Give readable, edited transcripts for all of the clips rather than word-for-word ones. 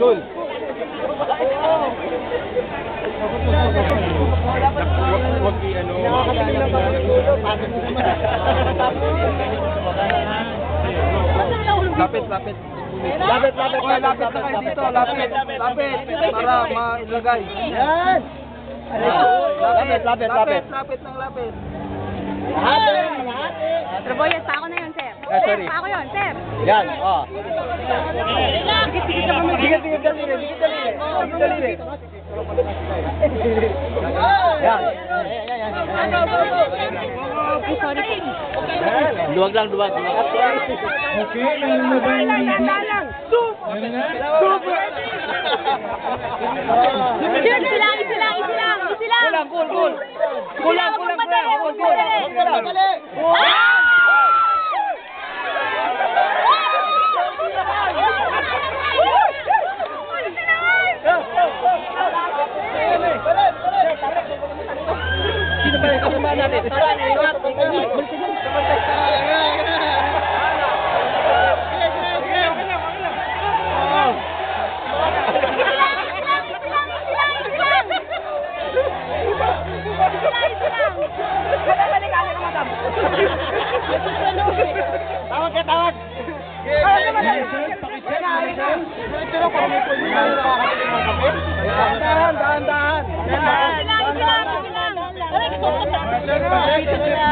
Cool. Huwag i-ano. Lapit. Lapit na kayo dito. Lapit. Para mailagay. Yan. Lapit. Traboyas, ako na yun, sir. Sorry. Ako yun, sir. Yan, Dikit naman. Dikit daliri. Yan. Ay, sorry. Luwag lang. Okay, meron na ba yung video? Isa lang. Cool. Kulang. Sino ba natin? Tawag. Dahan.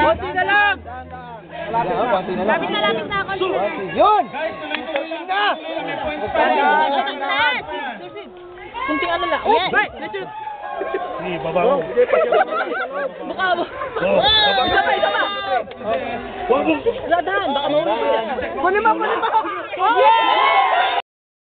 Konti na lang. Lapit na ako. Yun! Kunting ano lang. Sige, baba mo. Mukha mo. Baba. Isa pa. Huwag mo. Ladahan, baka mahulog ko yan. Kunin mo! Yeah!